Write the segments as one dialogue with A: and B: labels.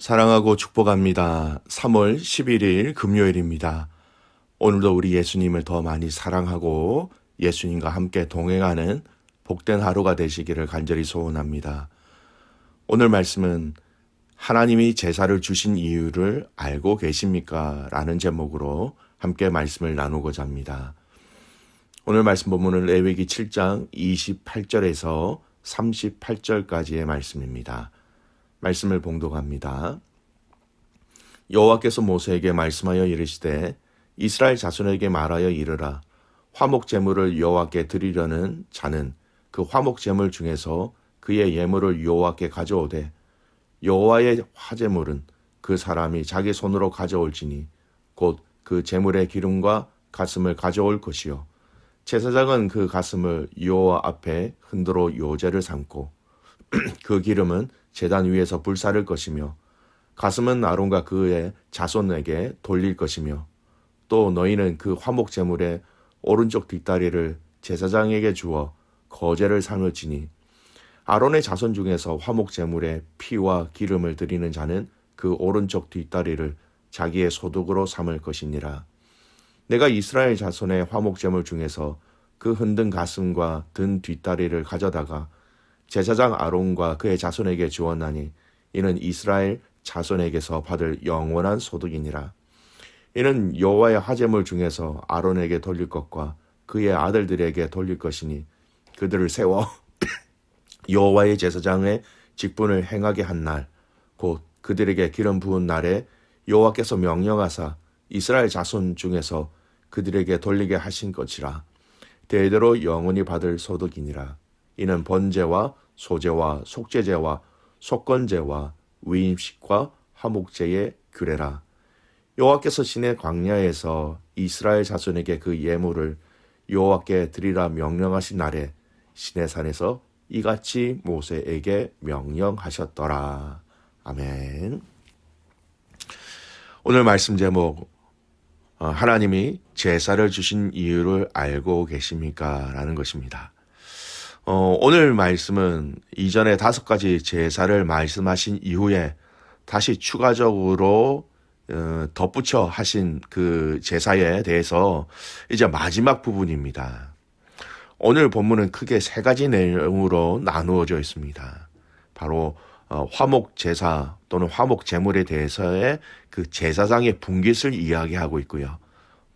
A: 사랑하고 축복합니다. 3월 11일 금요일입니다. 오늘도 우리 예수님을 더 많이 사랑하고 예수님과 함께 동행하는 복된 하루가 되시기를 간절히 소원합니다. 오늘 말씀은 하나님이 제사를 주신 이유를 알고 계십니까? 라는 제목으로 함께 말씀을 나누고자 합니다. 오늘 말씀 본문은 레위기 7장 28절에서 38절까지의 말씀입니다. 말씀을 봉독합니다. 여호와께서 모세에게 말씀하여 이르시되 이스라엘 자손에게 말하여 이르라. 화목 제물을 여호와께 드리려는 자는 그 화목 제물 중에서 그의 예물을 여호와께 가져오되 여호와의 화제물은 그 사람이 자기 손으로 가져올지니 곧 그 제물의 기름과 가슴을 가져올 것이요 제사장은 그 가슴을 여호와 앞에 흔들어 요제를 삼고 그 기름은 제단 위에서 불사를 것이며 가슴은 아론과 그의 자손에게 돌릴 것이며 또 너희는 그 화목 제물의 오른쪽 뒷다리를 제사장에게 주어 거제를 삼을지니 아론의 자손 중에서 화목 제물의 피와 기름을 드리는 자는 그 오른쪽 뒷다리를 자기의 소득으로 삼을 것이니라. 내가 이스라엘 자손의 화목 제물 중에서 그 흔든 가슴과 든 뒷다리를 가져다가 제사장 아론과 그의 자손에게 주었나니 이는 이스라엘 자손에게서 받을 영원한 소득이니라. 이는 여호와의 화제물 중에서 아론에게 돌릴 것과 그의 아들들에게 돌릴 것이니 그들을 세워 여호와의 제사장의 직분을 행하게 한 날 곧 그들에게 기름 부은 날에 여호와께서 명령하사 이스라엘 자손 중에서 그들에게 돌리게 하신 것이라. 대대로 영원히 받을 소득이니라. 이는 번제와 소제와 속죄제와 속건제와 위임식과 화목제의 규례라. 여호와께서 시내 광야에서 이스라엘 자손에게 그 예물을 여호와께 드리라 명령하신 날에 시내산에서 이같이 모세에게 명령하셨더라. 아멘. 오늘 말씀 제목 하나님이 제사를 주신 이유를 알고 계십니까? 라는 것입니다. 오늘 말씀은 이전에 5가지 제사를 말씀하신 이후에 다시 추가적으로 덧붙여 하신 그 제사에 대해서 이제 마지막 부분입니다. 오늘 본문은 크게 3가지 내용으로 나누어져 있습니다. 바로 화목 제사 또는 화목 제물에 대해서의 그 제사장의 분깃을 이야기하고 있고요.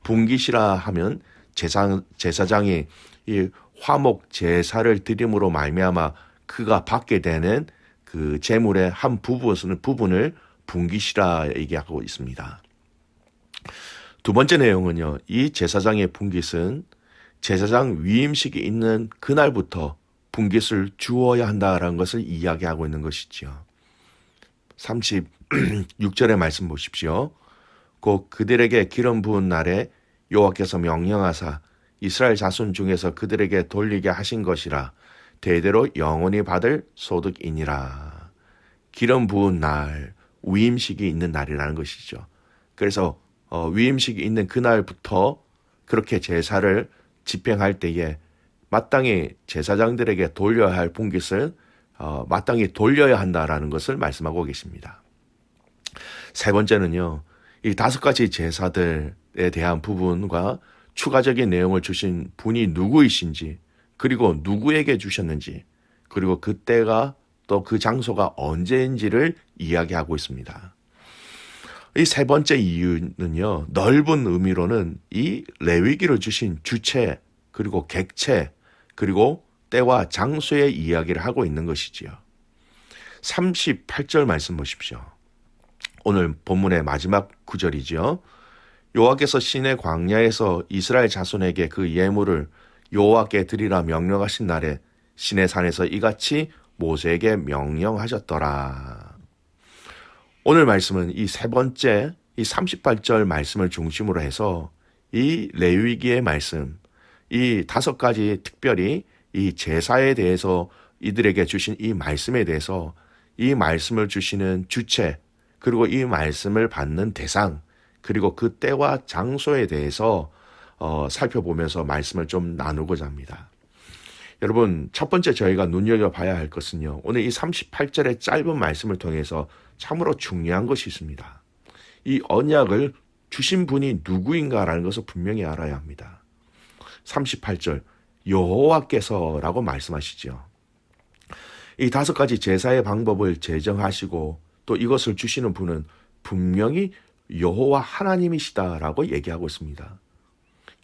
A: 분깃이라 하면 제사장이 이 화목 제사를 드림으로 말미암아 그가 받게 되는 그 제물의 한 부분을 분깃이라 얘기하고 있습니다. 두 번째 내용은요. 이 제사장의 분깃은 제사장 위임식이 있는 그날부터 분깃을 주어야 한다라는 것을 이야기하고 있는 것이죠. 36절의 말씀 보십시오. 곧 그들에게 기름 부은 날에 여호와께서 명령하사 이스라엘 자손 중에서 그들에게 돌리게 하신 것이라. 대대로 영원히 받을 소득이니라. 기름 부은 날, 위임식이 있는 날이라는 것이죠. 그래서 위임식이 있는 그날부터 그렇게 제사를 집행할 때에 마땅히 제사장들에게 돌려야 할 분깃을 마땅히 돌려야 한다라는 것을 말씀하고 계십니다. 세 번째는요. 이 5가지 제사들에 대한 부분과 추가적인 내용을 주신 분이 누구이신지 그리고 누구에게 주셨는지 그리고 그때가 또 그 장소가 언제인지를 이야기하고 있습니다. 이 3번째 이유는요. 넓은 의미로는 이 레위기를 주신 주체 그리고 객체 그리고 때와 장소의 이야기를 하고 있는 것이지요. 38절 말씀 보십시오. 오늘 본문의 마지막 구절이죠. 여호와께서 시내 광야에서 이스라엘 자손에게 그 예물을 여호와께 드리라 명령하신 날에 시내 산에서 이같이 모세에게 명령하셨더라. 오늘 말씀은 이 3번째 이 38절 말씀을 중심으로 해서 이 레위기의 말씀 이 5가지 특별히 이 제사에 대해서 이들에게 주신 이 말씀에 대해서 이 말씀을 주시는 주체 그리고 이 말씀을 받는 대상 그리고 그 때와 장소에 대해서 살펴보면서 말씀을 좀 나누고자 합니다. 여러분, 첫 번째 저희가 눈여겨봐야 할 것은요, 오늘 이 38절의 짧은 말씀을 통해서 참으로 중요한 것이 있습니다. 이 언약을 주신 분이 누구인가라는 것을 분명히 알아야 합니다. 38절, 여호와께서라고 말씀하시죠. 이 5가지 제사의 방법을 제정하시고 또 이것을 주시는 분은 분명히 여호와 하나님이시다라고 얘기하고 있습니다.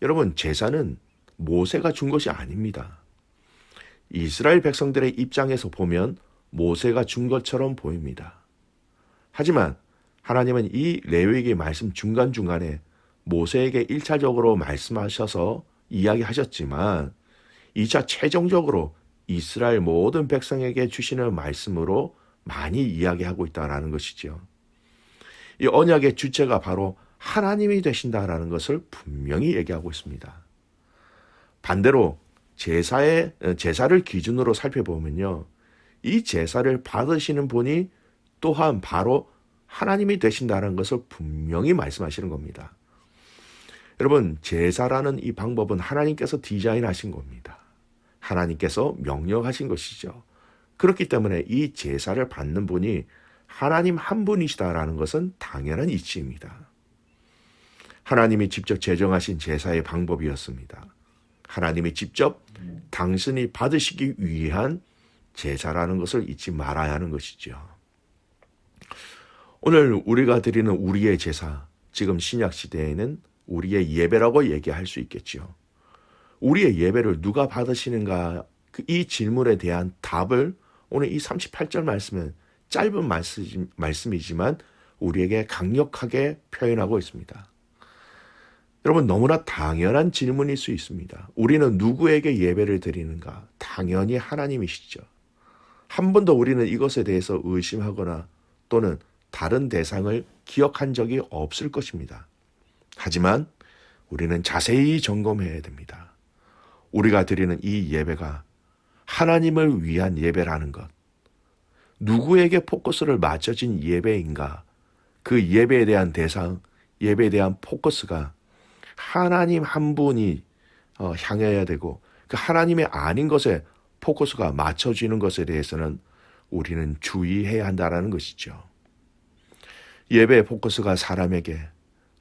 A: 여러분, 제사는 모세가 준 것이 아닙니다. 이스라엘 백성들의 입장에서 보면 모세가 준 것처럼 보입니다. 하지만 하나님은 이 레위기 말씀 중간중간에 모세에게 1차적으로 말씀하셔서 이야기하셨지만 2차 최종적으로 이스라엘 모든 백성에게 주시는 말씀으로 많이 이야기하고 있다는 것이죠. 이 언약의 주체가 바로 하나님이 되신다라는 것을 분명히 얘기하고 있습니다. 반대로 제사를 기준으로 살펴보면요, 이 제사를 받으시는 분이 또한 바로 하나님이 되신다는 것을 분명히 말씀하시는 겁니다. 여러분, 제사라는 이 방법은 하나님께서 디자인하신 겁니다. 하나님께서 명령하신 것이죠. 그렇기 때문에 이 제사를 받는 분이 하나님 한 분이시다라는 것은 당연한 이치입니다. 하나님이 직접 제정하신 제사의 방법이었습니다. 하나님이 직접 당신이 받으시기 위한 제사라는 것을 잊지 말아야 하는 것이죠. 오늘 우리가 드리는 우리의 제사, 지금 신약 시대에는 우리의 예배라고 얘기할 수 있겠죠. 우리의 예배를 누가 받으시는가, 이 질문에 대한 답을 오늘 이 38절 말씀은 짧은 말씀이지만 우리에게 강력하게 표현하고 있습니다. 여러분, 너무나 당연한 질문일 수 있습니다. 우리는 누구에게 예배를 드리는가? 당연히 하나님이시죠. 한 번도 우리는 이것에 대해서 의심하거나 또는 다른 대상을 기억한 적이 없을 것입니다. 하지만 우리는 자세히 점검해야 됩니다. 우리가 드리는 이 예배가 하나님을 위한 예배라는 것, 누구에게 포커스를 맞춰진 예배인가? 그 예배에 대한 대상, 예배에 대한 포커스가 하나님 한 분이 향해야 되고 그 하나님의 아닌 것에 포커스가 맞춰지는 것에 대해서는 우리는 주의해야 한다는 것이죠. 예배의 포커스가 사람에게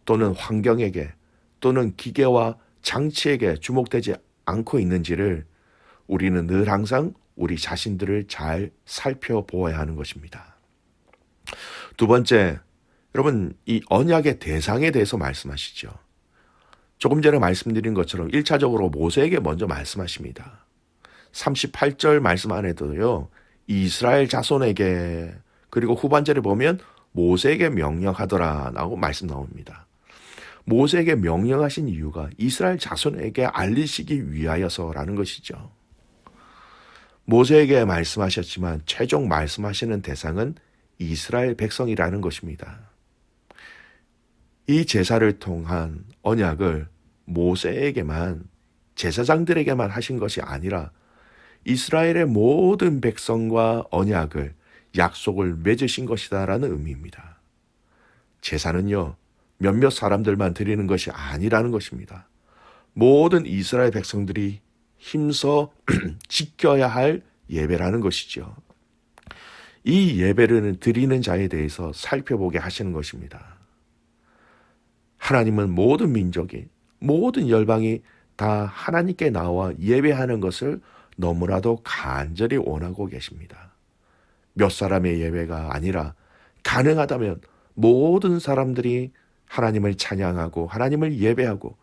A: 또는 환경에게 또는 기계와 장치에게 주목되지 않고 있는지를 우리는 늘 항상 우리 자신들을 잘 살펴보아야 하는 것입니다. 두 번째, 여러분, 이 언약의 대상에 대해서 말씀하시죠. 조금 전에 말씀드린 것처럼 1차적으로 모세에게 먼저 말씀하십니다. 38절 말씀 안에도요, 이스라엘 자손에게, 그리고 후반절에 보면 모세에게 명령하더라라고 말씀 나옵니다. 모세에게 명령하신 이유가 이스라엘 자손에게 알리시기 위하여서라는 것이죠. 모세에게 말씀하셨지만 최종 말씀하시는 대상은 이스라엘 백성이라는 것입니다. 이 제사를 통한 언약을 모세에게만, 제사장들에게만 하신 것이 아니라 이스라엘의 모든 백성과 언약을, 약속을 맺으신 것이다라는 의미입니다. 제사는요, 몇몇 사람들만 드리는 것이 아니라는 것입니다. 모든 이스라엘 백성들이 힘써 지켜야 할 예배라는 것이죠. 이 예배를 드리는 자에 대해서 살펴보게 하시는 것입니다. 하나님은 모든 민족이, 모든 열방이 다 하나님께 나와 예배하는 것을 너무나도 간절히 원하고 계십니다. 몇 사람의 예배가 아니라 가능하다면 모든 사람들이 하나님을 찬양하고 하나님을 예배하고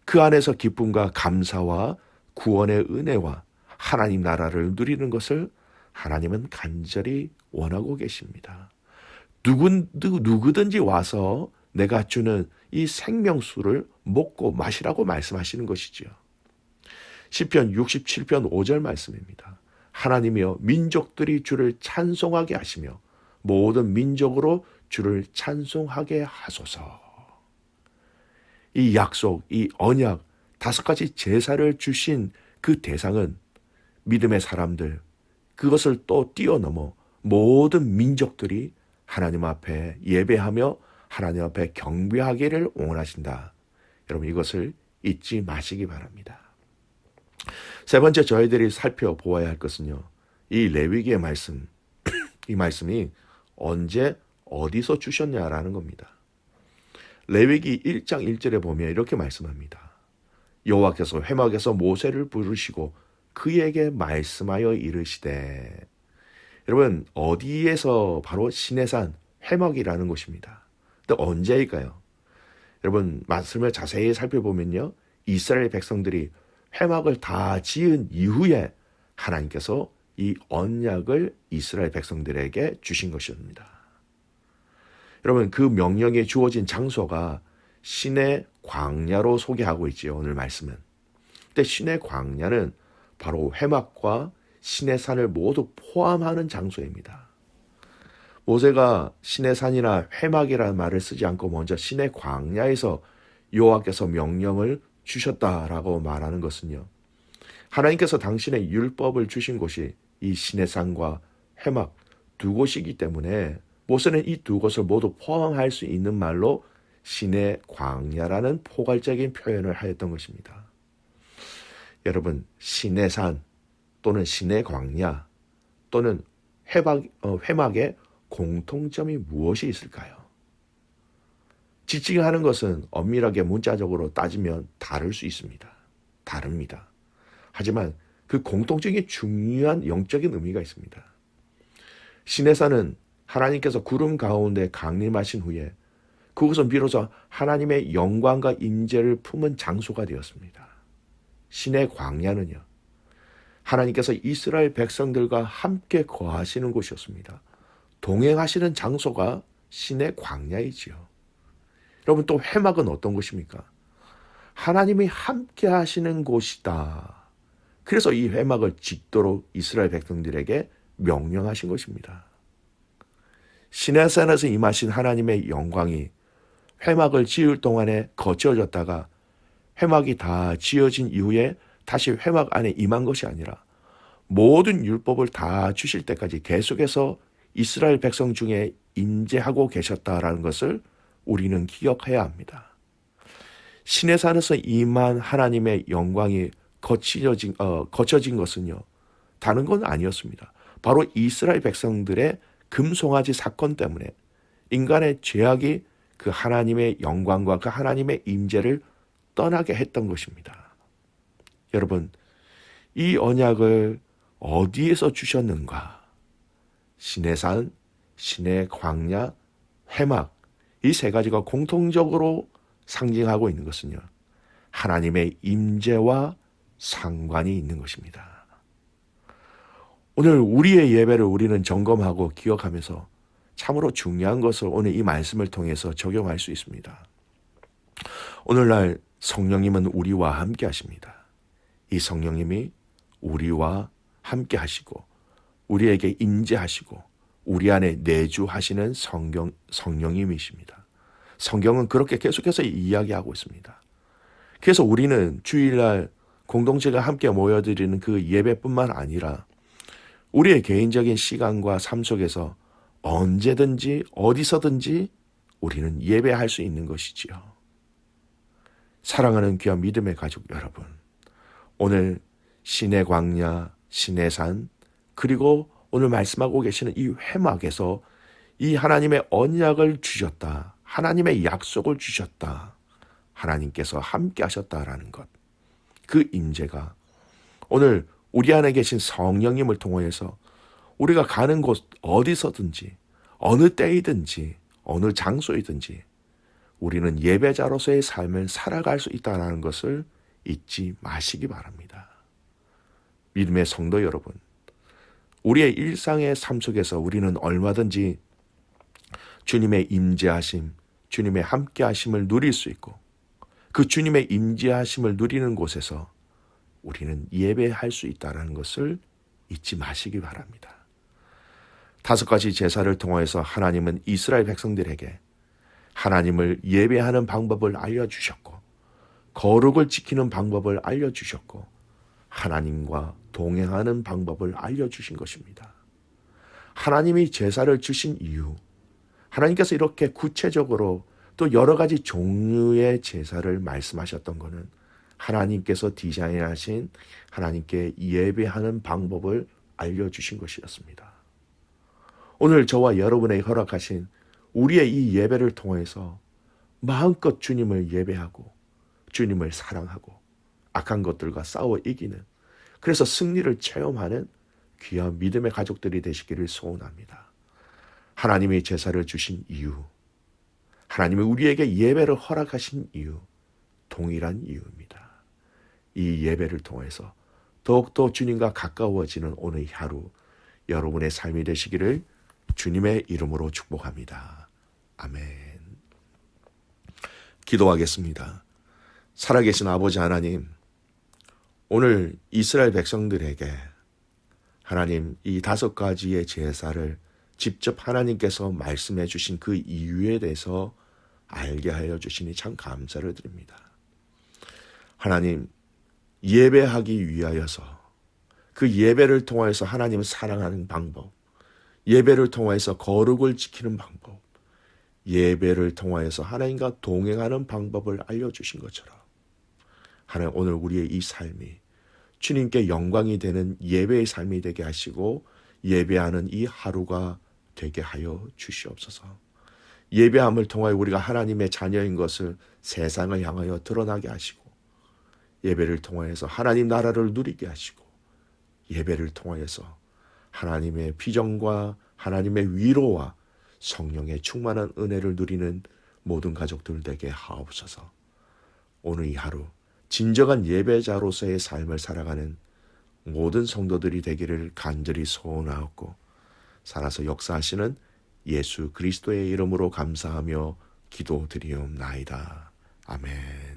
A: 그 안에서 기쁨과 감사와 구원의 은혜와 하나님 나라를 누리는 것을 하나님은 간절히 원하고 계십니다. 누구든지 와서 내가 주는 이 생명수를 먹고 마시라고 말씀하시는 것이지요. 시편 67편 5절 말씀입니다. 하나님이여 민족들이 주를 찬송하게 하시며 모든 민족으로 주를 찬송하게 하소서. 이 약속, 이 언약, 5가지 제사를 주신 그 대상은 믿음의 사람들, 그것을 또 뛰어넘어 모든 민족들이 하나님 앞에 예배하며 하나님 앞에 경배하기를 원하신다. 여러분, 이것을 잊지 마시기 바랍니다. 세 번째 저희들이 살펴보아야 할 것은요. 이 레위기의 말씀, 이 말씀이 언제 어디서 주셨냐라는 겁니다. 레위기 1장 1절에 보면 이렇게 말씀합니다. 여호와께서 회막에서 모세를 부르시고 그에게 말씀하여 이르시되. 여러분, 어디에서? 바로 시내산 회막이라는 곳입니다. 근데 언제일까요? 여러분, 말씀을 자세히 살펴보면요, 이스라엘 백성들이 회막을 다 지은 이후에 하나님께서 이 언약을 이스라엘 백성들에게 주신 것입니다. 여러분, 그 명령이 주어진 장소가 시내 광야로 소개하고 있지요, 오늘 말씀은. 근데 시내 광야는 바로 회막과 시내산을 모두 포함하는 장소입니다. 모세가 시내산이나 회막이라는 말을 쓰지 않고 먼저 시내 광야에서 여호와께서 명령을 주셨다라고 말하는 것은요, 하나님께서 당신의 율법을 주신 곳이 이 시내산과 회막 두 곳이기 때문에 모세는 이 두 곳을 모두 포함할 수 있는 말로 시내 광야라는 포괄적인 표현을 하였던 것입니다. 여러분, 시내산 또는 시내 광야 또는 회막의 공통점이 무엇이 있을까요? 지칭하는 것은 엄밀하게 문자적으로 따지면 다를 수 있습니다. 다릅니다. 하지만 그 공통적인 중요한 영적인 의미가 있습니다. 시내산은 하나님께서 구름 가운데 강림하신 후에 그곳은 비로소 하나님의 영광과 임재를 품은 장소가 되었습니다. 시내 광야는요, 하나님께서 이스라엘 백성들과 함께 거하시는 곳이었습니다. 동행하시는 장소가 시내 광야이지요. 여러분, 또 회막은 어떤 곳입니까? 하나님이 함께 하시는 곳이다. 그래서 이 회막을 짓도록 이스라엘 백성들에게 명령하신 것입니다. 시내산에서 임하신 하나님의 영광이 회막을 지을 동안에 거쳐졌다가 회막이 다 지어진 이후에 다시 회막 안에 임한 것이 아니라 모든 율법을 다 주실 때까지 계속해서 이스라엘 백성 중에 임재하고 계셨다라는 것을 우리는 기억해야 합니다. 시내산에서 임한 하나님의 영광이 거쳐진 것은요, 다른 건 아니었습니다. 바로 이스라엘 백성들의 금송아지 사건 때문에 인간의 죄악이 그 하나님의 영광과 그 하나님의 임재를 떠나게 했던 것입니다. 여러분, 이 언약을 어디에서 주셨는가? 시내산, 시내 광야, 회막, 이 세 가지가 공통적으로 상징하고 있는 것은요, 하나님의 임재와 상관이 있는 것입니다. 오늘 우리의 예배를 우리는 점검하고 기억하면서 참으로 중요한 것을 오늘 이 말씀을 통해서 적용할 수 있습니다. 오늘날 성령님은 우리와 함께 하십니다. 이 성령님이 우리와 함께 하시고 우리에게 임재하시고 우리 안에 내주하시는 성령님이십니다. 성경은 그렇게 계속해서 이야기하고 있습니다. 그래서 우리는 주일날 공동체가 함께 모여드리는 그 예배뿐만 아니라 우리의 개인적인 시간과 삶 속에서 언제든지 어디서든지 우리는 예배할 수 있는 것이지요. 사랑하는 귀한 믿음의 가족 여러분, 오늘 시내 광야, 시내산, 그리고 오늘 말씀하고 계시는 이 회막에서 이 하나님의 언약을 주셨다. 하나님의 약속을 주셨다. 하나님께서 함께 하셨다라는 것. 그 임재가 오늘 우리 안에 계신 성령님을 통해서 우리가 가는 곳 어디서든지 어느 때이든지 어느 장소이든지 우리는 예배자로서의 삶을 살아갈 수 있다는 것을 잊지 마시기 바랍니다. 믿음의 성도 여러분, 우리의 일상의 삶 속에서 우리는 얼마든지 주님의 임재하심, 주님의 함께하심을 누릴 수 있고 그 주님의 임재하심을 누리는 곳에서 우리는 예배할 수 있다는 것을 잊지 마시기 바랍니다. 5가지 제사를 통해서 하나님은 이스라엘 백성들에게 하나님을 예배하는 방법을 알려주셨고 거룩을 지키는 방법을 알려주셨고 하나님과 동행하는 방법을 알려주신 것입니다. 하나님이 제사를 주신 이유, 하나님께서 이렇게 구체적으로 또 여러 가지 종류의 제사를 말씀하셨던 것은 하나님께서 디자인하신 하나님께 예배하는 방법을 알려주신 것이었습니다. 오늘 저와 여러분의 허락하신 우리의 이 예배를 통해서 마음껏 주님을 예배하고 주님을 사랑하고 악한 것들과 싸워 이기는, 그래서 승리를 체험하는 귀한 믿음의 가족들이 되시기를 소원합니다. 하나님의 제사를 주신 이유, 하나님이 우리에게 예배를 허락하신 이유, 동일한 이유입니다. 이 예배를 통해서 더욱더 주님과 가까워지는 오늘 하루 여러분의 삶이 되시기를 주님의 이름으로 축복합니다. 아멘. 기도하겠습니다. 살아계신 아버지 하나님, 오늘 이스라엘 백성들에게 하나님 이 5가지의 제사를 직접 하나님께서 말씀해 주신 그 이유에 대해서 알게 하여 주시니 참 감사를 드립니다. 하나님, 예배하기 위하여서 그 예배를 통해서 하나님을 사랑하는 방법, 예배를 통해서 거룩을 지키는 방법, 예배를 통하여서 하나님과 동행하는 방법을 알려주신 것처럼 하나님, 오늘 우리의 이 삶이 주님께 영광이 되는 예배의 삶이 되게 하시고 예배하는 이 하루가 되게 하여 주시옵소서. 예배함을 통하여 우리가 하나님의 자녀인 것을 세상을 향하여 드러나게 하시고, 예배를 통하여서 하나님 나라를 누리게 하시고, 예배를 통하여서 하나님의 비전과 하나님의 위로와 성령의 충만한 은혜를 누리는 모든 가족들 되게 하옵소서. 오늘 이 하루 진정한 예배자로서의 삶을 살아가는 모든 성도들이 되기를 간절히 소원하옵고, 살아서 역사하시는 예수 그리스도의 이름으로 감사하며 기도드리옵나이다. 아멘.